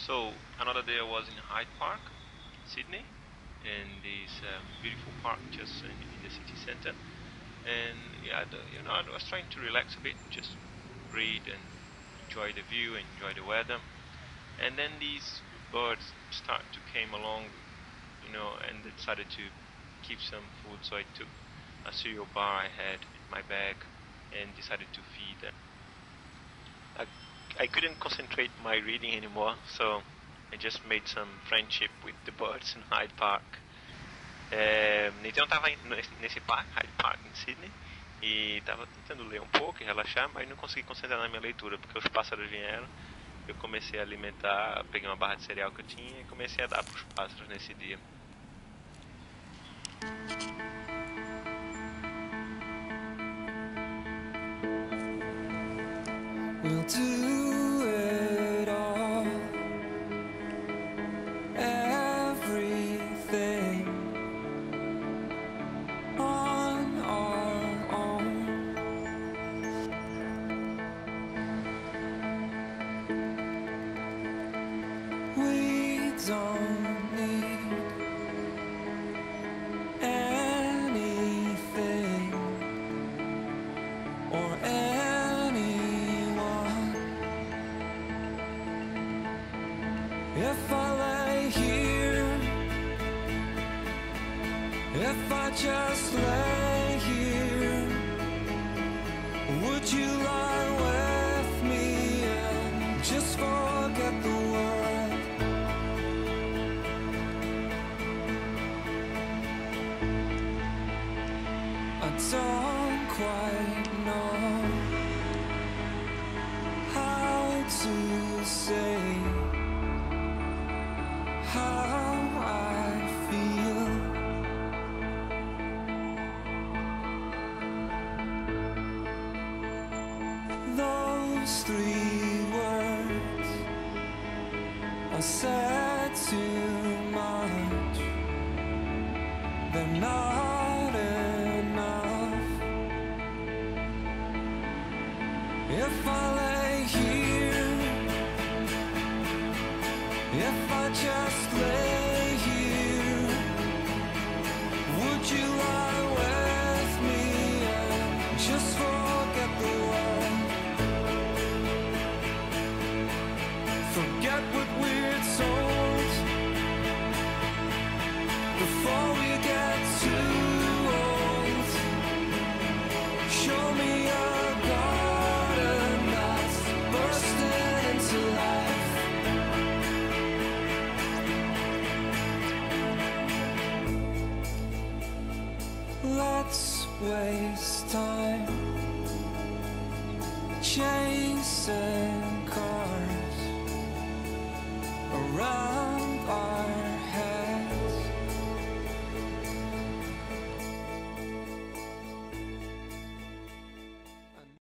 So another day I was in Hyde Park, Sydney, in this beautiful park just in the city center. And yeah, I was trying to relax a bit, just read and enjoy the view, enjoy the weather. And then these birds start to came along, and they decided to keep some food. So I took a cereal bar I had in my bag and decided to feed them. I, I couldn't concentrate my reading anymore, so I just made some friendship with the birds in Hyde Park. Então eu estava nesse parque, Hyde Park, em Sydney, e estava tentando ler um pouco e relaxar, mas não consegui concentrar na minha leitura, porque os pássaros vieram. Eu comecei a alimentar, peguei uma barra de cereal que eu tinha e comecei a dar para os pássaros nesse dia. We'll do it all, everything on our own. We don't need anything or anyone. If I lay here, if I just lay here, would you lie with me and just forget the world? I don't quite know how to say how I feel. Those three words are said too much. They're not enough. If I lay here, if I just lay here, would you lie with me and just forget the world? Forget what we're told before we get too old. Show me a garden that's bursting into life. Let's waste time chasing cars around